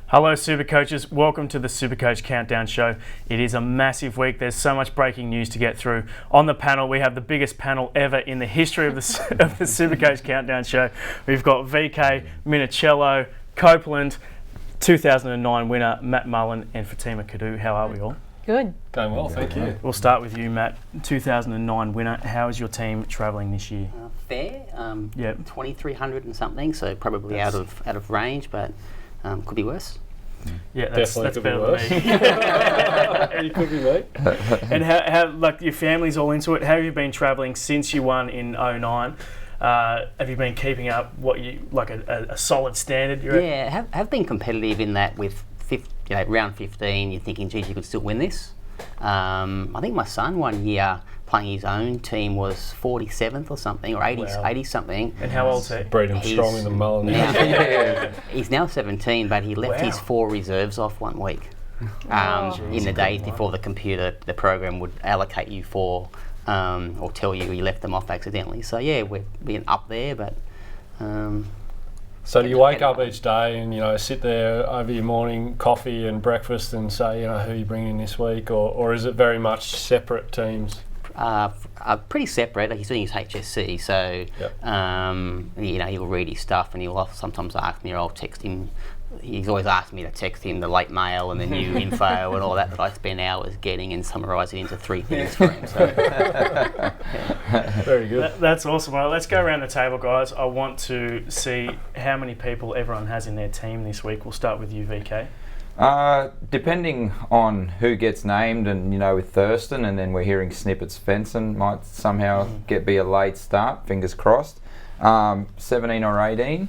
Hello Super Coaches, welcome to the SuperCoach Countdown Show. It is a massive week, there's so much breaking news to get through. On the panel we have the biggest panel ever in the history of the SuperCoach Countdown Show. We've got VK, Minicello, Copeland, 2009 winner Matt Mullen and Fatima Kadu. How are we all? Good. Going well, thank you. We'll start with you, Matt. 2009 winner. How is your team travelling this year? Fair. Yep. 2,300 and something, so probably out of range, but could be worse. Yeah, that's better than me. It could be me. And how, like, your family's all into it. How have you been travelling since you won in 09? Have you been keeping up what you like a solid standard? Yeah, have been competitive in that with round 15. You're thinking, geez, you could still win this. I think my son 1 year playing his own team was 47th or something, or 80 something. And how old's he? Breed him strong in the Mullen. He's now 17, but he left his 4 reserves off 1 week. In the days before the program would allocate you 4, or tell you he left them off accidentally. So yeah, we're being up there, but. So do you wake up each day and sit there over your morning coffee and breakfast and say who you bring in this week, or is it very much separate teams? Pretty separate. He's doing his HSC, so he'll read his stuff and he'll sometimes ask me, or I'll text him. He's always asked me to text him the late mail and the new info and all that I spend hours getting and summarise it into 3 things for him. So. Very good. That's awesome. Well, let's go around the table, guys. I want to see how many people everyone has in their team this week. We'll start with you, VK. Depending on who gets named, and with Thurston, and then we're hearing snippets, Fenson might somehow be a late start. Fingers crossed. 17 or 18.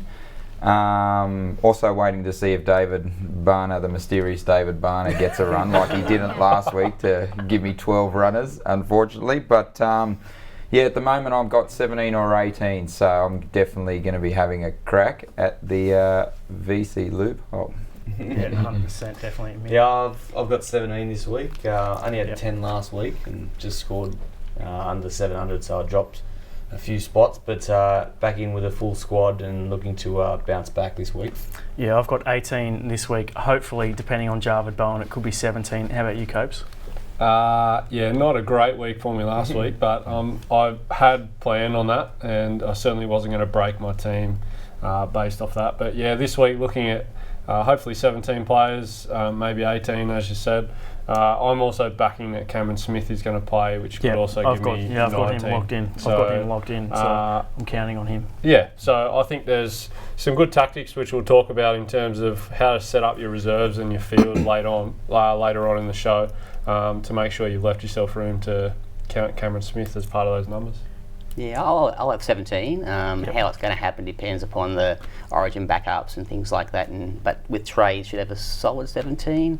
Also waiting to see if David Barner, the mysterious David Barner, gets a run like he didn't last week to give me 12 runners, unfortunately. But at the moment I've got 17 or 18, so I'm definitely going to be having a crack at the VC loop. Oh. Yeah, 100% definitely. Yeah, I've got 17 this week. Only had 10 last week and just scored under 700, so I dropped a few spots, but back in with a full squad and looking to bounce back this week. Yeah, I've got 18 this week. Hopefully, depending on Jarvid Bowen, it could be 17. How about you, Copes? Not a great week for me last week, but I had planned on that, and I certainly wasn't going to break my team based off that. But yeah, this week looking at hopefully 17 players, maybe 18 as you said. I'm also backing that Cameron Smith is going to play, which could also give me 19. I've got him locked in. So, I've got him locked in, so I'm counting on him. Yeah, so I think there's some good tactics which we'll talk about in terms of how to set up your reserves and your field later on in the show to make sure you've left yourself room to count Cameron Smith as part of those numbers. Yeah, I'll have 17. How it's going to happen depends upon the origin backups and things like that. But with trades, should have a solid 17.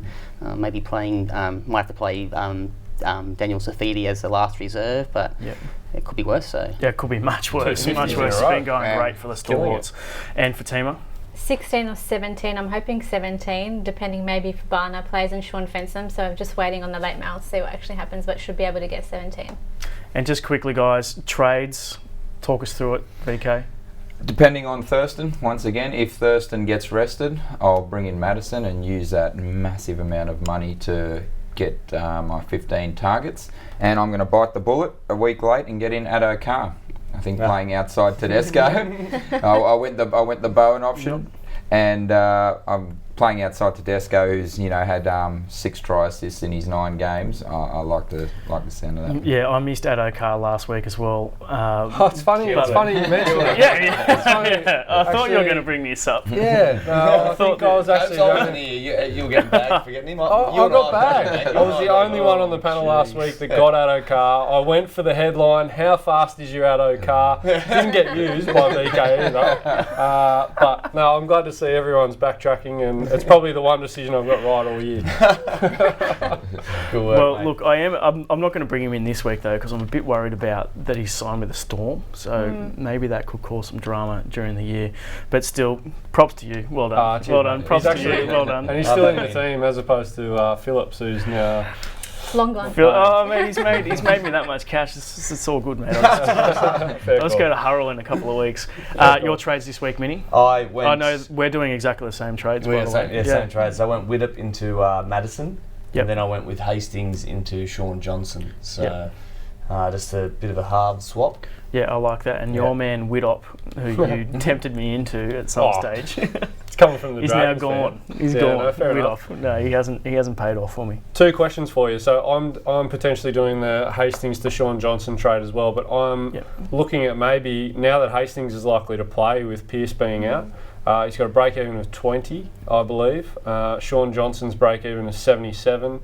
Maybe might have to play Daniel Safidi as the last reserve, but it could be worse. So yeah, it could be much worse. Much worse. It's been going great for the stalwarts. And Fatima? 16 or 17. I'm hoping 17, depending maybe if Barner plays and Sean Fenson. So I'm just waiting on the late mail to see what actually happens, but should be able to get 17. And just quickly, guys, trades. Talk us through it, VK. Depending on Thurston, once again, if Thurston gets rested, I'll bring in Madison and use that massive amount of money to get my 15 targets. And I'm going to bite the bullet a week late and get in Addo Carr. I think playing outside Tedesco. I went the Bowen option, and I'm playing outside Tedesco, who's had 6 try assists in his 9 games. I like the sound of that. Yeah, I missed Addo Carr last week as well. It's funny. It's funny you mentioned it. Yeah. I thought you were going to bring this up. Yeah, no, I think I was actually. You were getting bagged for getting him. I got bagged. I was the only one on the panel last week that got Addo Carr. I went for the headline, "How fast is your Addo Carr?" Didn't get used by VK either. But no, I'm glad to see everyone's backtracking, and it's probably the one decision I've got right all year. Good work, well, mate. look, I'm not going to bring him in this week though, because I'm a bit worried about that he's signed with a Storm. So maybe that could cause some drama during the year. But still, props to you. Well done. Well done. Props to you. Well done. And he's still in the team as opposed to Phillips, who's now Long gone. Oh man, he's made me that much cash. It's all good, mate. Let's go to Hurrell in a couple of weeks. Your trades this week, Minnie? I went. I know we're doing exactly the same trades. By the way. Same trades. I went Widdop into Madison, Yep. and then I went with Hastings into Sean Johnson. So just a bit of a hard swap. Yeah, I like that. And your man Widdop, who you tempted me into at some stage, It's coming from the he's now Dragons gone. fan. He's Yeah, gone. no, fair Widdop. No, he hasn't paid off for me. 2 questions for you. So I'm potentially doing the Hastings to Sean Johnson trade as well, but I'm looking at maybe now that Hastings is likely to play with Pearce being out, he's got a break even of 20, I believe. Sean Johnson's break even is 77.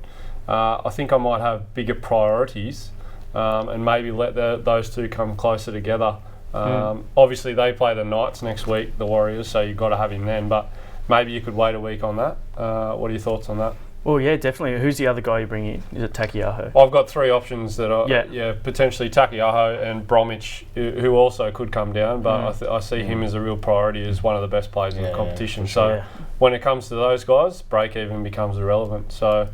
I think I might have bigger priorities and maybe let those two come closer together. Obviously, they play the Knights next week, the Warriors, so you've got to have him then. But maybe you could wait a week on that. What are your thoughts on that? Well, yeah, definitely. Who's the other guy you bring in? Is it Takiaho? I've got 3 options that are potentially Takiaho and Bromwich, who also could come down, but I see him as a real priority as one of the best players in the competition. So when it comes to those guys, break even becomes irrelevant. So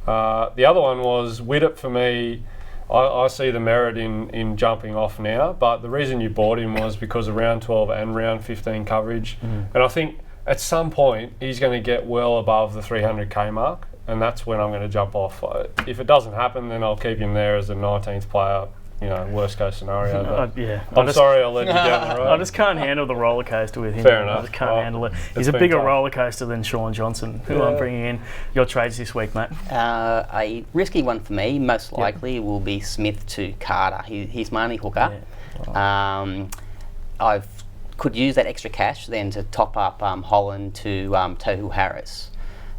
the other one was Widdop for me. I see the merit in jumping off now, but the reason you bought him was because of round 12 and round 15 coverage. And I think at some point he's going to get well above the 300k mark, and that's when I'm going to jump off. If it doesn't happen, then I'll keep him there as a 19th player, worst case scenario. But I'm sorry I led you down the road. I just can't handle the roller coaster with him. Fair enough. I just can't handle it. He's a bigger roller coaster than Sean Johnson, who I'm bringing in. Your trades this week, mate? A risky one for me, most likely, will be Smith to Carter. He's my only hooker. I could use that extra cash then to top up Holland to Tohu Harris.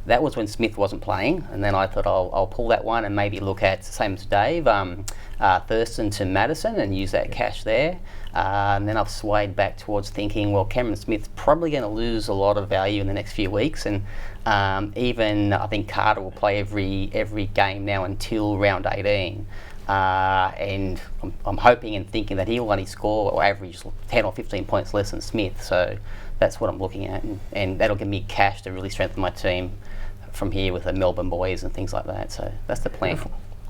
That was when Smith wasn't playing, and then I thought I'll pull that one and maybe look at, same as Dave, Thurston to Madison and use that cash there. And then I've swayed back towards thinking, well, Cameron Smith's probably going to lose a lot of value in the next few weeks, and even I think Carter will play every game now until round 18. And I'm hoping and thinking that he'll only score or average 10 or 15 points less than Smith. So that's what I'm looking at, and that'll give me cash to really strengthen my team from here with the Melbourne boys and things like that. So that's the plan.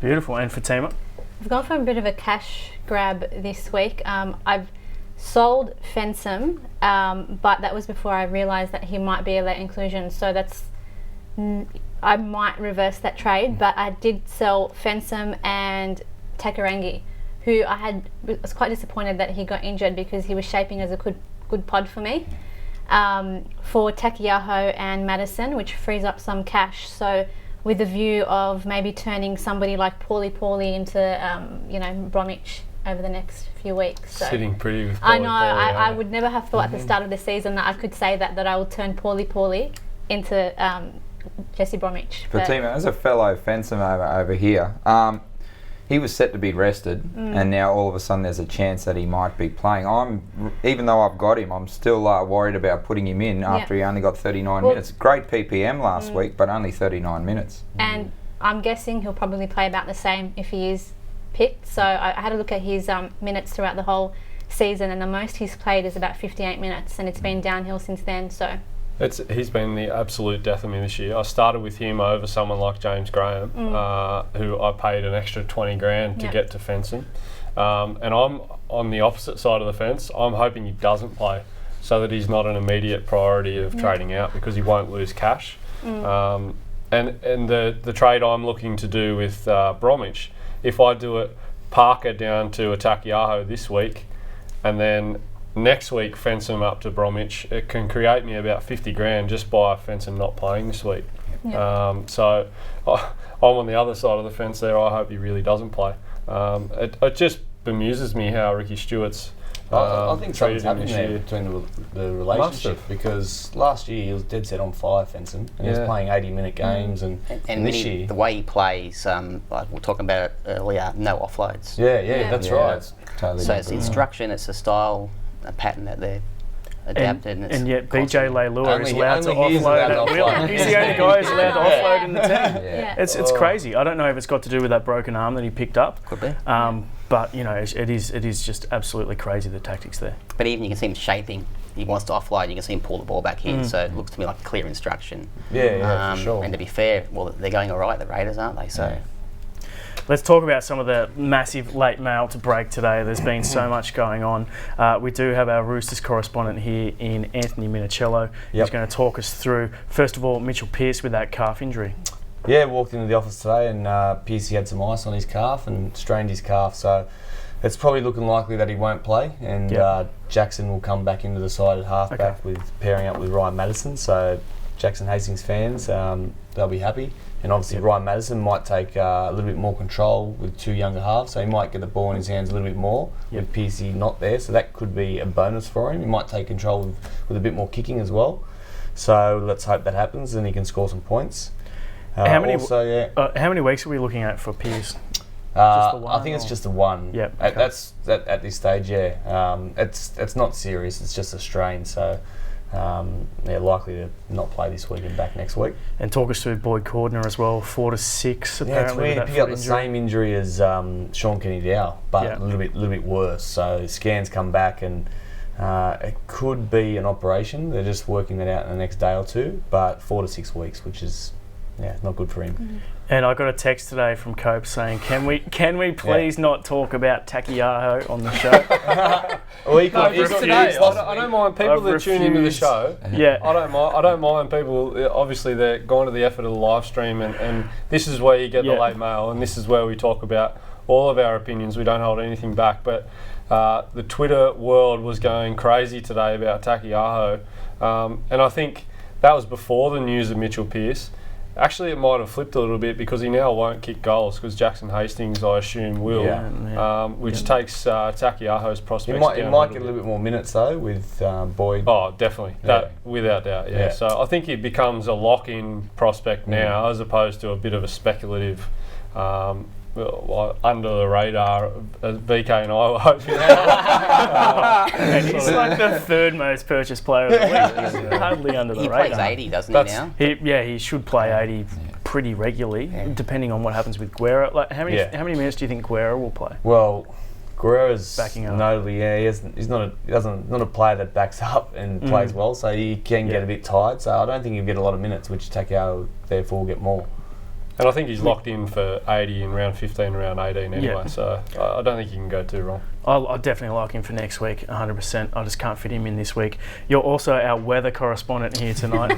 Beautiful. And Fatima? I've gone for a bit of a cash grab this week. I've sold Fensom, but that was before I realised that he might be a late inclusion. So I might reverse that trade, but I did sell Fensom and Takarangi, who was quite disappointed that he got injured because he was shaping as a good pod for me. For Takiaho and Madison, which frees up some cash. So with the view of maybe turning somebody like Paulie into, Bromwich over the next few weeks. So Sitting pretty with Paulie. I know, I would never have thought at the start of the season that I could say that I will turn Paulie into Jesse Bromwich. Fatima, as a fellow fencer over here, he was set to be rested, and now all of a sudden there's a chance that he might be playing. Even though I've got him, I'm still worried about putting him in after he only got 39 minutes. Great PPM last week, but only 39 minutes. And I'm guessing he'll probably play about the same if he is picked. So I had a look at his minutes throughout the whole season, and the most he's played is about 58 minutes, and it's been downhill since then. So he's been the absolute death of me this year. I started with him over someone like James Graham, who I paid an extra 20 grand to get to Fenson. And I'm on the opposite side of the fence. I'm hoping he doesn't play so that he's not an immediate priority of trading out, because he won't lose cash. And the trade I'm looking to do with Bromwich, if I do it Parker down to a Takiaho this week, and then next week fence him up to Bromwich, it can create me about 50 grand just by Fenson not playing this week. So I'm on the other side of the fence there. I hope he really doesn't play. It just bemuses me how Ricky Stewart's I think something's treated him happened this there year. between the relationship, because last year he was dead set on fire, Fenson, and he was playing 80-minute games, and this year the way he plays, like we were talking about it earlier, no offloads. That's right. It's totally So it's the instruction, it's the style, a pattern that they've adapted. And yet BJ Leilua is allowed to only he is offload allowed to at will. offload. He's the only guy who's allowed to offload in the team. Yeah. It's crazy. I don't know if it's got to do with that broken arm that he picked up. Could be. But it is just absolutely crazy, the tactics there. But even you can see him shaping. He wants to offload. You can see him pull the ball back in. So it looks to me like clear instruction. For sure. And to be fair, well, they're going all right. The Raiders, aren't they? So Let's talk about some of the massive late mail to break today. There's been so much going on. We do have our Roosters correspondent here in Anthony Minicello. He's going to talk us through, first of all, Mitchell Pearce with that calf injury. Yeah, walked into the office today and Pearcey had some ice on his calf and strained his calf. So it's probably looking likely that he won't play. And Jackson will come back into the side at halfback with pairing up with Ryan Madison. So Jackson Hastings fans, they'll be happy. And obviously Ryan Madison might take a little bit more control with two younger halves, so he might get the ball in his hands a little bit more with Pearcey not there, so that could be a bonus for him. He might take control with a bit more kicking as well. So let's hope that happens and he can score some points. How many weeks are we looking at for Pearce? Just the one, I think it's just the one. Yeah, okay. That's at this stage. Yeah, it's not serious. It's just a strain. So they're likely to not play this week and back next week. And talk us through Boyd Cordner as well, 4 to 6 apparently. Yeah, it's weird. He picked up the same injury as Sean Kenny-Dow, but a little bit worse. So scans come back and it could be an operation. They're just working that out in the next day or two, but 4 to 6 weeks, which is not good for him. Mm-hmm. And I got a text today from Cope saying, "Can we please not talk about Takiaho on the show?" I don't mind people that tune into the show. Yeah, I don't mind people. Obviously, they're going to the effort of the live stream, and this is where you get the late mail, and this is where we talk about all of our opinions. We don't hold anything back. But the Twitter world was going crazy today about Takiaho, and I think that was before the news of Mitchell Pearce. Actually, it might have flipped a little bit because he now won't kick goals because Jackson Hastings, I assume, will, which takes Takiaho's prospects down. He might get a little bit more minutes though with Boyd. Oh, definitly, without doubt. Yeah. So I think he becomes a lock-in prospect now as opposed to a bit of a speculative. Under the radar, as VK and I were hoping. And he's like the third most purchased player of the week. He's hardly under the radar. He plays 80, doesn't he now? He should play 80 pretty regularly, depending on what happens with Guerra. Like, how many minutes do you think Guerra will play? Well, Guerra's backing up. Notably, he's not a player that backs up and plays well, so he can get a bit tired. So I don't think he'll get a lot of minutes, which Takao therefore will get more. And I think he's locked in for 80 in round 15 and round 18 anyway, so I don't think you can go too wrong. I definitely like him for next week, 100%. I just can't fit him in this week. You're also our weather correspondent here tonight.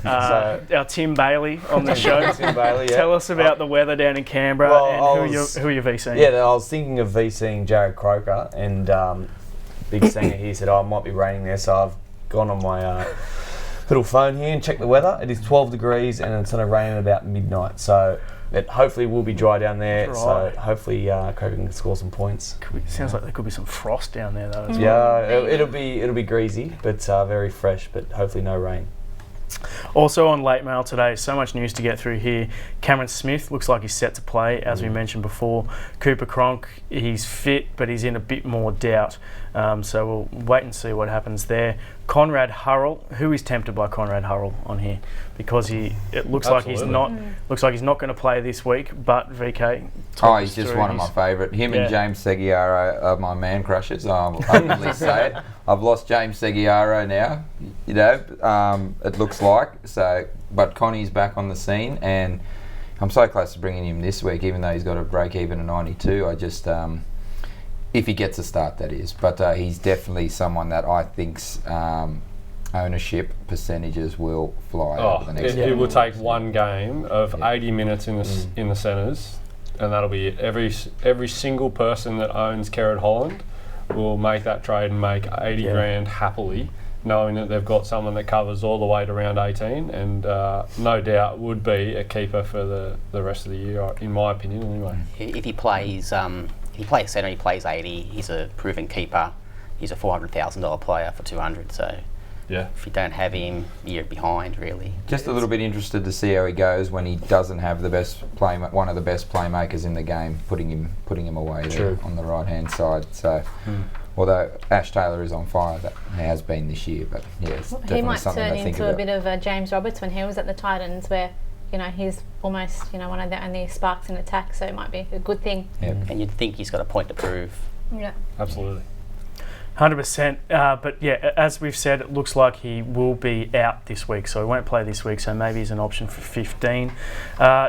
Our Tim Bailey on the show. Tim Bailey, Tell us about the weather down in Canberra and who are you VCing? Yeah, I was thinking of VCing Jared Croker, and Big Sanger here said, it might be raining there, so I've gone on my little phone here and check the weather. It is 12 degrees and it's going to rain at about midnight, so it hopefully will be dry down there. So hopefully Kobe can score some points. Sounds like there could be some frost down there though as well. Yeah, it'll be greasy, but very fresh, but hopefully no rain. Also on late mail today, so much news to get through here. Cameron Smith looks like he's set to play, as we mentioned before. Cooper Cronk, he's fit, but he's in a bit more doubt. So we'll wait and see what happens there. Conrad Hurrell, who is tempted by Conrad Hurrell on here? Because it looks like he's not going to play this week. But VK, he's just one of my favourite. Him and James Seguiaro are my man crushes. I'll openly say it. I've lost James Seguiaro now. You know, it looks like so. But Connie's back on the scene, and I'm so close to bringing him this week, even though he's got a break even of 92. I just if he gets a start, that is. But he's definitely someone that I think's ownership percentages will fly over the next year. It will take one game of 80 minutes in the centres, and that'll be it. Every single person that owns Kerrod Holland will make that trade and make 80 grand happily, knowing that they've got someone that covers all the way to round 18, and no doubt would be a keeper for the rest of the year, in my opinion anyway. If he plays centre, he plays 80, he's a proven keeper. He's a $400,000 player for 200, so if you don't have him, you're behind really. Just a little bit interested to see how he goes when he doesn't have one of the best playmakers in the game, putting him away there on the right hand side. So although Ash Taylor is on fire, that has been this year, but it's definitely he might something turn to think into about. a bit of a James Roberts when he was at the Titans, where he's almost one of the only sparks in attack, so it might be a good thing. And you'd think he's got a point to prove. Yeah, absolutely. 100%. But yeah, as we've said, it looks like he will be out this week, so he won't play this week. So maybe he's an option for 15.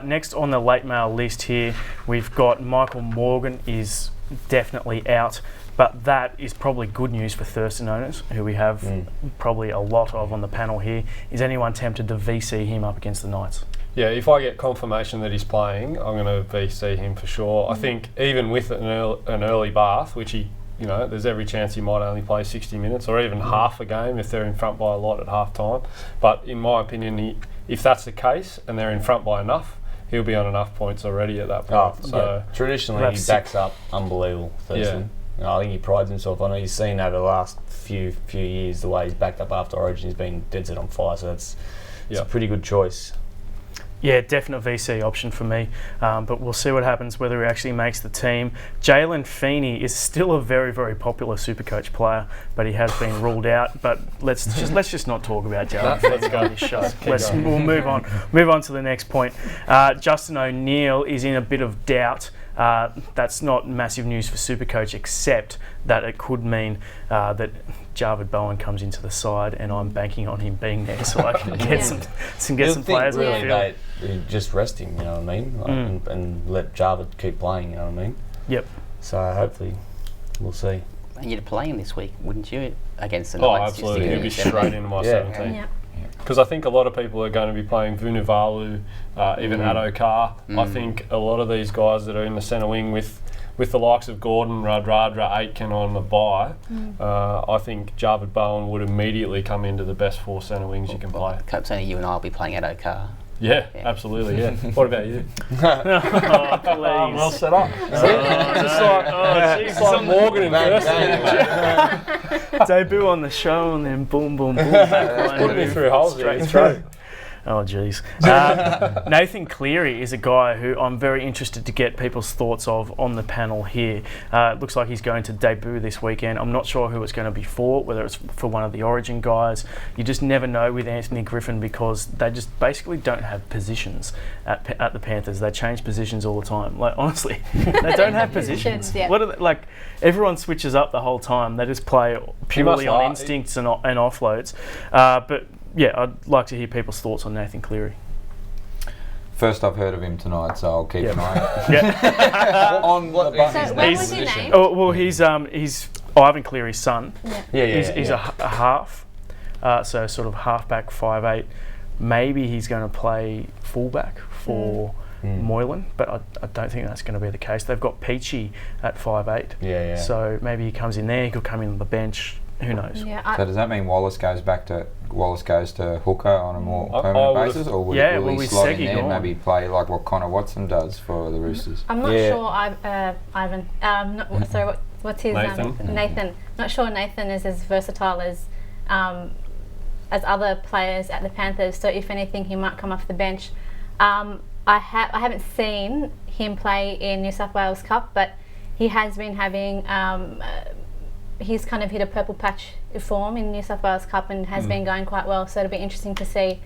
Next on the late mail list here, we've got Michael Morgan is definitely out. But that is probably good news for Thurston owners, who we have probably a lot of on the panel here. Is anyone tempted to VC him up against the Knights? Yeah, if I get confirmation that he's playing, I'm going to VC him for sure. I think even with an early bath, which he, there's every chance he might only play 60 minutes or even half a game if they're in front by a lot at half time. But in my opinion, if that's the case and they're in front by enough, he'll be on enough points already at that point. Traditionally, he backs up unbelievable, Thurston. I think he prides himself on it. He's seen over the last few years the way he's backed up after Origin. He's been dead set on fire, so it's a pretty good choice. Yeah, definite VC option for me, but we'll see what happens whether he actually makes the team. Jalen Feeney is still a very, very popular SuperCoach player, but he has been ruled out. But let's just not talk about Jalen Feeney on this show. We'll move on. Move on to the next point. Justin O'Neill is in a bit of doubt. That's not massive news for SuperCoach, except that it could mean that Jarvid Bowen comes into the side, and I'm banking on him being there so I can get some players in the field. Just rest him, you know what I mean, and let Jarvid keep playing, you know what I mean. Yep. So hopefully, we'll see. And you'd play him this week, wouldn't you, against the Knights? Oh, absolutely. He'll be straight into my 17. Yeah. Because I think a lot of people are going to be playing Vunivalu, even Addo-Carr. I think a lot of these guys that are in the centre wing with the likes of Gordon, Radradra, Aitken on the bye, I think Jarvid Bowen would immediately come into the best 4 centre wings you can play. Coach, only you and I will be playing Addo-Carr. Yeah, absolutely, yeah. What about you? Oh, please. Well set up. Just like Morgan and Thurston. Debut on the show and then boom, boom, boom. Back Put me through holes straight through. Oh, jeez. Nathan Cleary is a guy who I'm very interested to get people's thoughts of on the panel here. It looks like he's going to debut this weekend. I'm not sure who it's going to be for, whether it's for one of the Origin guys. You just never know with Anthony Griffin because they just basically don't have positions at the Panthers. They change positions all the time. Like, honestly, they don't have positions. Yeah. What are they, like, everyone switches up the whole time. They just play purely on instincts and offloads. But yeah, I'd like to hear people's thoughts on Nathan Cleary. First I've heard of him tonight, so I'll keep an eye on Yeah. on the button. So what was his name? Oh, well, he's Ivan Cleary's son. He's a half, so sort of halfback, 5'8". Maybe he's going to play fullback for Moylan, but I don't think that's going to be the case. They've got Peachy at 5'8". So maybe he comes in there. He could come in on the bench. Who knows? Yeah, so does that mean Wallace goes to hooker on a more permanent basis, or will he slot in there and maybe play like what Connor Watson does for the Roosters? I'm not sure. Ivan. Sorry, what's his Nathan. Nathan. Not sure Nathan is as versatile as other players at the Panthers. So if anything, he might come off the bench. I haven't seen him play in New South Wales Cup, but he has been having. He's kind of hit a purple patch form in New South Wales Cup and has been going quite well. So it'll be interesting to see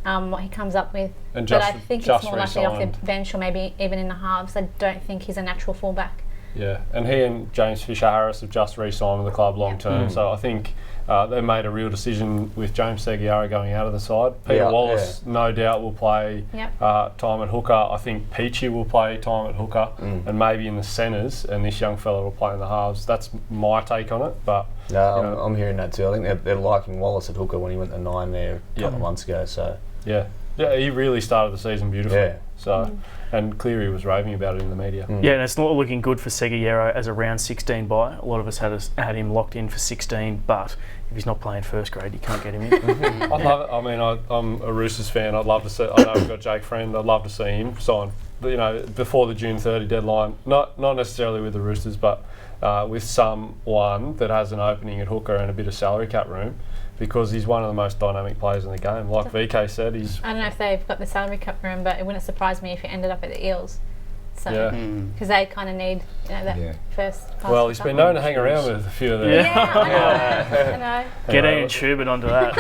what he comes up with. And but I think he's more likely off the bench or maybe even in the halves. I don't think he's a natural fullback. Yeah, and he and James Fisher-Harris have just re-signed with the club long term. So I think they made a real decision with James Seguiara going out of the side. Peter Wallace, no doubt, will play time at hooker. I think Peachy will play time at hooker and maybe in the centres, and this young fella will play in the halves. That's my take on it. But I'm hearing that too. I think they're liking Wallace at hooker when he went to 9 there a couple of months ago. So yeah, he really started the season beautifully. Yeah. So. And Cleary was raving about it in the media. Yeah, and it's not looking good for Seguiero as a round 16 buy. A lot of us had him locked in for 16, but if he's not playing first grade, you can't get him in. I'd love it. I mean, I'm a Roosters fan. I'd love to see. I know we've got Jake Friend. I'd love to see him sign. Before the June 30 deadline. Not necessarily with the Roosters, but with someone that has an opening at hooker and a bit of salary cap room. Because he's one of the most dynamic players in the game. Like VK said, I don't know if they've got the salary cap room, but it wouldn't surprise me if he ended up at the Eels. So Yeah. because they kind of need that Yeah. first. pass Well, or he's been something. known to hang around with a few of them. Yeah, I know. Get Anyway, Ian Schubert onto that.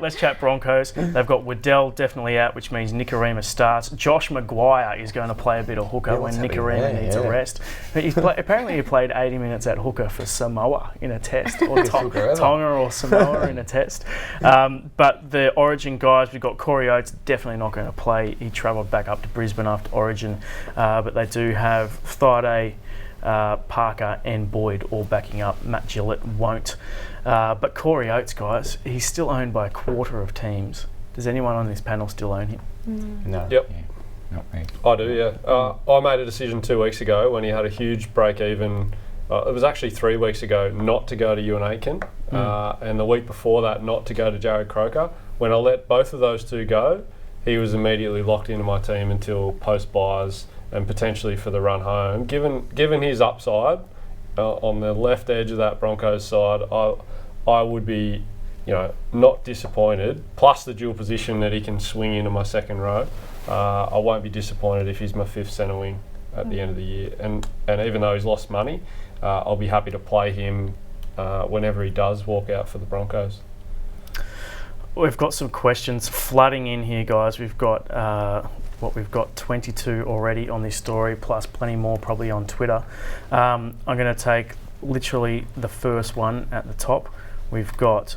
Let's chat Broncos. They've got Waddell definitely out, which means Nikorima starts. Josh Maguire is going to play a bit of hooker when Nikorima needs a rest. But apparently he played 80 minutes at hooker for Samoa in a test, or Tonga or Samoa in a test. But the Origin guys, we've got Corey Oates, definitely not going to play. He travelled back up to Brisbane after Origin. But they do have Thaiday, Parker and Boyd all backing up. Matt Gillett won't. But Corey Oates, guys, he's still owned by a quarter of teams. Does anyone on this panel still own him? No. Yep. Yeah. Not me. I do, yeah. I made a decision 2 weeks ago when he had a huge break even. It was actually 3 weeks ago not to go to Ewan Aitken, and the week before that not to go to Jared Croker. When I let both of those two go, he was immediately locked into my team until post buys and potentially for the run home. Given his upside on the left edge of that Broncos side, I would be, not disappointed. Plus the dual position that he can swing into my second row, I won't be disappointed if he's my fifth centre wing at the end of the year. And even though he's lost money, I'll be happy to play him whenever he does walk out for the Broncos. We've got some questions flooding in here, guys. We've got 22 already on this story, plus plenty more probably on Twitter. I'm going to take literally the first one at the top. We've got,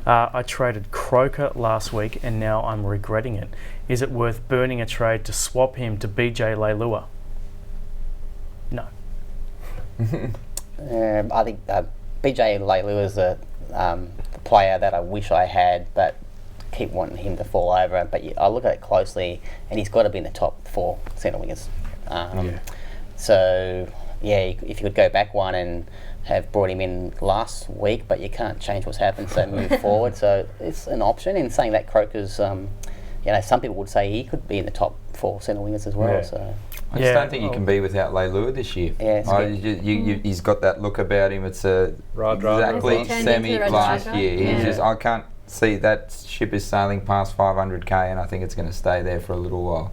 I traded Croker last week and now I'm regretting it. Is it worth burning a trade to swap him to BJ Leilua? No. I think BJ Leilua is a player that I wish I had, but keep wanting him to fall over. But I look at it closely, and he's got to be in the top 4 centre wingers. So, if you could go back one and have brought him in last week, but you can't change what's happened, so move forward. So it's an option. In saying that, Croker's, some people would say he could be in the top 4 centre wingers as well. Yeah. So. I just don't think you can be without Leilua this year. Yeah, he's got that look about him. It's exactly It's turned Semi into a last driver. year. Yeah. I can't see that ship is sailing past 500k, and I think it's going to stay there for a little while.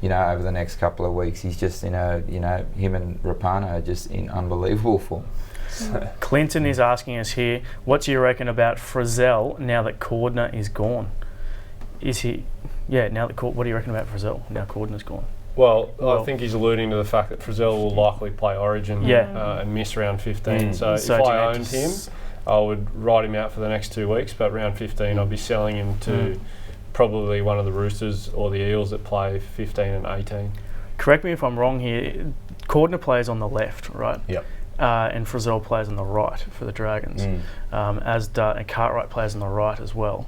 Over the next couple of weeks, he's just him and Rapana are just in unbelievable form. Clinton is asking us here, what do you reckon about Frizzell now that Cordner is gone? Is he? Yeah, what do you reckon about Frizzell now Cordner's gone? Well, I think he's alluding to the fact that Frizzell will likely play Origin and miss round 15. So if I owned him, I would write him out for the next 2 weeks, but round 15 I'll be selling him to probably one of the Roosters or the Eels that play 15 and 18. Correct me if I'm wrong here, Cordner plays on the left, right? Yep. And Frizzell plays on the right for the Dragons, and Cartwright plays on the right as well.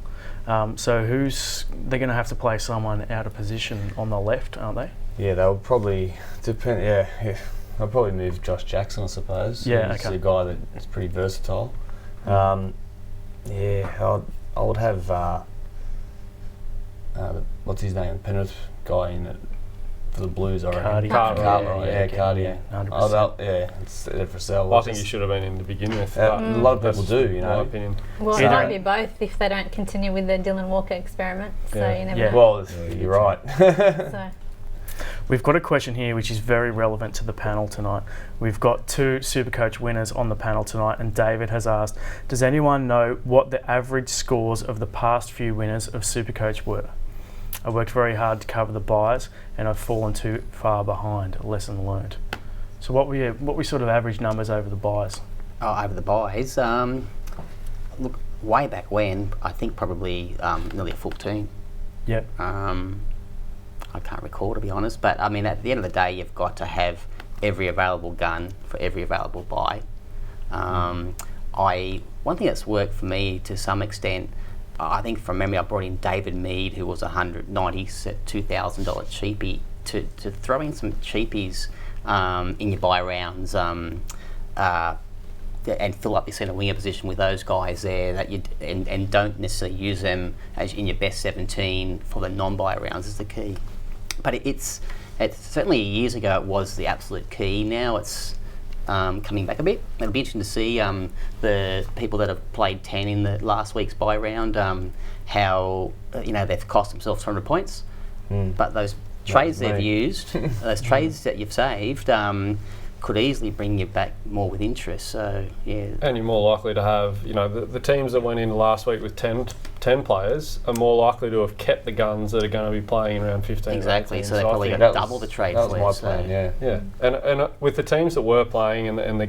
So they're going to have to play someone out of position on the left, aren't they? Yeah, they'll probably depend. Yeah. They'll probably move Josh Jackson, I suppose. Yeah, He's okay. a guy that's pretty versatile. I would have what's his name, Penrith guy in it for the Blues. I reckon. Cartwright. Cartwright. 100%. Instead for sale. I think you should have been in to begin with. A lot of people do, my opinion. Well, Yeah. it might be both if they don't continue with the Dylan Walker experiment. So you never know. Well, you're right. So. We've got a question here which is very relevant to the panel tonight. We've got 2 SuperCoach winners on the panel tonight, and David has asked, does anyone know what the average scores of the past few winners of SuperCoach were? I worked very hard to cover the buys and I've fallen too far behind. Lesson learned. So what were sort of average numbers over the buys? Over the buys, look, way back when, I think probably nearly a full team. Yep. I can't recall, to be honest, but I mean, at the end of the day, you've got to have every available gun for every available buy. One thing that's worked for me to some extent, I think from memory, I brought in David Mead, who was $2,000 cheapie, to throw in some cheapies in your buy rounds and fill up your centre winger position with those guys there and don't necessarily use them as in your best 17 for the non-buy rounds is the key. But it's certainly years ago it was the absolute key. Now it's coming back a bit. It'll be interesting to see the people that have played 10 in the last week's buy round, how they've cost themselves 200 points. But those trades they've used, those trades that you've saved, could easily bring you back more with interest. So yeah, And you're more likely to have, the teams that went in last week with 10 players are more likely to have kept the guns that are going to be playing around 15. exactly. 18. So they I probably think got double the trade. That was for my you, plan. Yeah. Yeah, and with the teams that were playing and the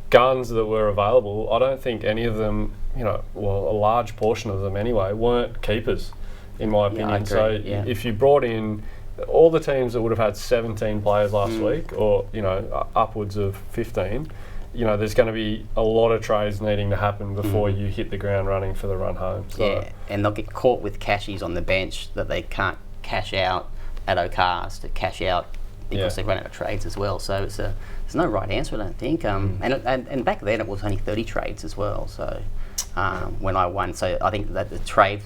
guns that were available, I don't think any of them, a large portion of them anyway, weren't keepers, in my opinion. I agree, So yeah. if you brought in all the teams that would have had 17 players last week, or upwards of 15, there's going to be a lot of trades needing to happen before you hit the ground running for the run home. So Yeah, and they'll get caught with cashies on the bench that they can't cash out at O'Cars to cash out because they've run out of trades as well. So there's no right answer, I don't think. And back then it was only 30 trades as well. So when I won, so I think that the trade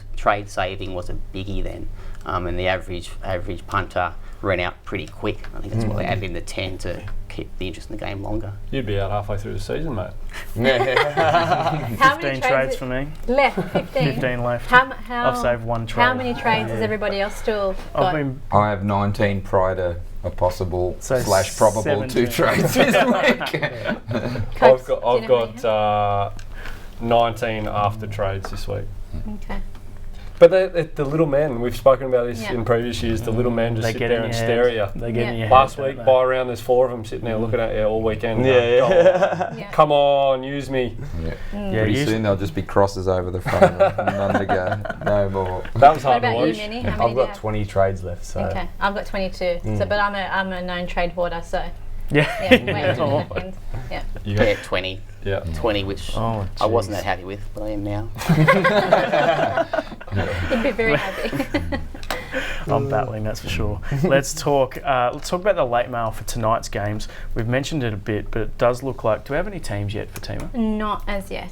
saving was a biggie then, and the average punter ran out pretty quick. I think that's why they added in the 10 to keep the interest in the game longer. you'd be out halfway through the season, mate. How 15 many trades for me. left? 15. 15 left. How, I've saved one trade. How many trades has everybody else still got? I have 19 prior to a possible So / probable 17. 2 trades this week. Coach, I've do you know how 19 after trades this week. Okay. But the little men, we've spoken about this Yeah. in previous years, the little men just They sit get there in and your stare at head. you. They get in Yeah. your head. Last don't week, they? by around, there's 4 of them sitting there looking at you all weekend. Yeah, going, "Go Yeah. on, come on, use me." Yeah. Yeah, Pretty you- soon there'll just be crosses over the front. None to go. No more. That was What hard to about you, watch. Minnie? How many I've do you got have? 20 trades left. So Okay, I've got 22. So, but I'm a known trade hoarder. So Yeah. yeah, wait till it Oh. happens. Yeah. You Yeah, 20. Yeah. 20, which Oh, I wasn't jeez. that happy with, but I am now. You'd be very happy. I'm battling, that's for sure. Let's talk about the late mail for tonight's games. We've mentioned it a bit, but it does look like. Do we have any teams yet for Tima? Not as yet.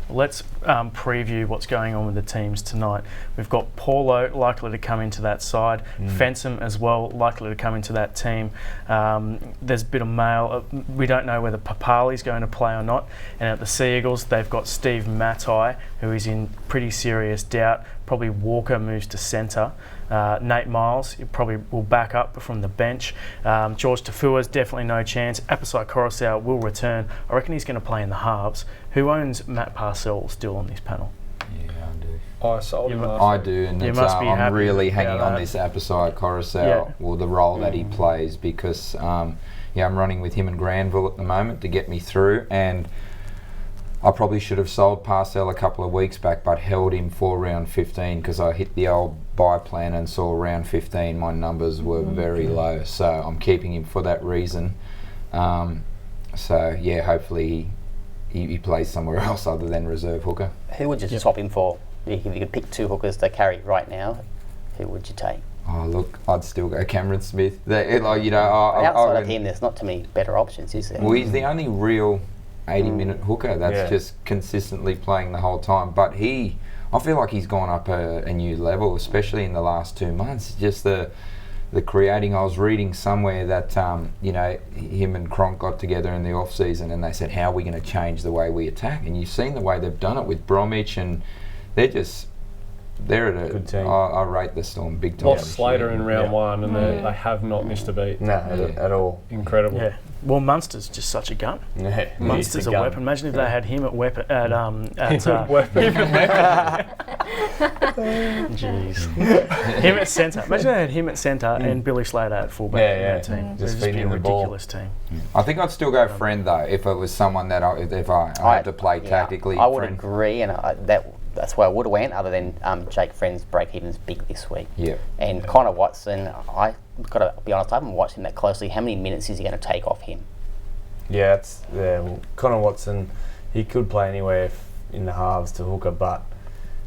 Let's preview what's going on with the teams tonight. We've got Paulo likely to come into that side, Fensom as well likely to come into that team. There's a bit of mail. We don't know whether Papali's going to play or not. And at the Sea Eagles, they've got Steve Matai, who is in pretty serious doubt. Probably Walker moves to centre. Nate Miles probably will back up from the bench. George Tafua's definitely no chance. Apisai Coruscant will return. I reckon he's going to play in the halves. Who owns Matt Parcell still on this panel? Yeah, I do. I sold him last I week. do, and You it's, must be I'm happy really about hanging on that. this Apisai Coruscant, Yeah. or the role that he plays, because I'm running with him and Granville at the moment to get me through, and I probably should have sold Parcell a couple of weeks back, but held him for round 15 because I hit the old buy plan and saw round 15 my numbers were very low, so I'm keeping him for that reason. So yeah, hopefully he plays somewhere else other than reserve hooker. Who would you swap him for? If you could pick 2 hookers to carry right now, who would you take? Oh look, I'd still go Cameron Smith. Outside of him, there's not too many better options, is there? Well, he's the only real 80-minute hooker that's just consistently playing the whole time. But I feel like he's gone up a new level, especially in the last 2 months. Just the creating. I was reading somewhere that him and Cronk got together in the off season, and they said, "How are we going to change the way we attack?" And you've seen the way they've done it with Bromwich, and they're at a Good team. I rate the Storm big time. Lost this Slater year. in round 1, and they have not missed a beat. no, at all. Incredible. Yeah. Well, Munster's just such a gun. Yeah, Munster's a gun. weapon. Imagine if they had him at weapon at Jeez. Him at centre. Imagine they had him at centre and Billy Slater at fullback in that team. Just It'd be a feeding the ball. ridiculous team. I think I'd still go Friend though if it was someone that I had to play tactically. I would Friend. agree, and that's where I would have went, other than Jake Friend's break-even's big this week. Yeah. And Connor Watson, I've got to be honest, I haven't watched him that closely. How many minutes is he going to take off him? Yeah, well, Connor Watson, he could play anywhere in the halves to hooker, but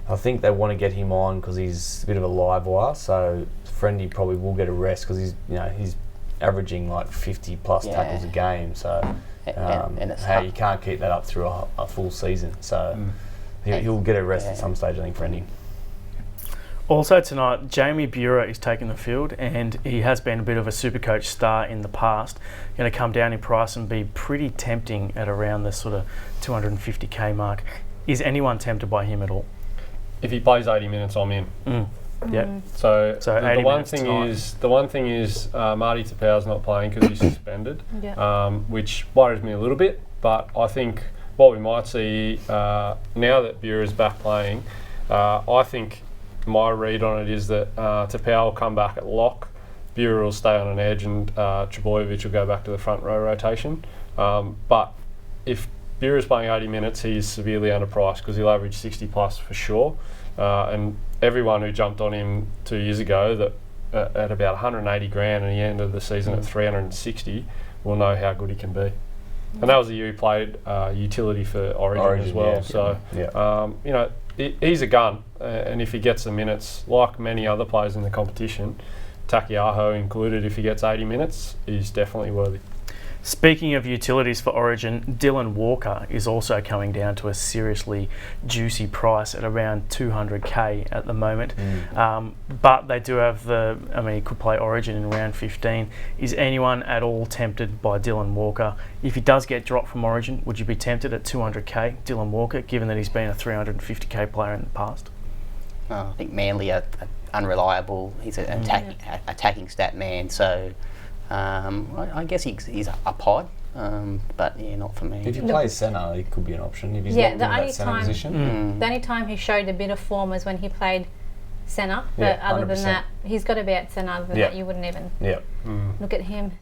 I think they want to get him on because he's a bit of a live wire. So Friendy probably will get a rest because he's averaging like 50 plus tackles a game. So and it's you can't keep that up through a full season. So he'll get a rest at some stage, I think, Friendy. Also tonight, Jamie Buhrer is taking the field, and he has been a bit of a Supercoach star in the past. Going to come down in price and be pretty tempting at around the sort of 250k mark. Is anyone tempted by him at all? If he plays 80 minutes, I'm in. Yeah. So, So the 80 one minutes thing tonight. is Marty Tapau's not playing because he's suspended, Yeah. which worries me a little bit. But I think what we might see now that Bureau's back playing, I think my read on it is that Tapau will come back at lock, Bureau will stay on an edge, and Trebojevic will go back to the front row rotation. But if Bureau's playing 80 minutes, he's severely underpriced because he'll average 60 plus for sure. And everyone who jumped on him 2 years ago that at about 180 grand and he ended the season at 360 will know how good he can be. And that was the year he played utility for Origin as well. Yeah. So, Yeah. you know, he's a gun. And if he gets the minutes, like many other players in the competition, Takiaho included, if he gets 80 minutes, he's definitely worthy. Speaking of utilities for Origin, Dylan Walker is also coming down to a seriously juicy price at around 200k at the moment. But they do have he could play Origin in round 15. Is anyone at all tempted by Dylan Walker? If he does get dropped from Origin, would you be tempted at 200k, Dylan Walker, given that he's been a 350k player in the past? I think Manly are unreliable. He's an attacking stat man, so I guess he's a pod, but yeah, not for me. If he plays centre, he could be an option. If he's Yeah, not in the that only centre time- position. The only time he showed a bit of form was when he played centre. But Yeah, other than 100%. that, he's got to be at centre. Other than Yeah. that, you wouldn't even Yeah. look at him.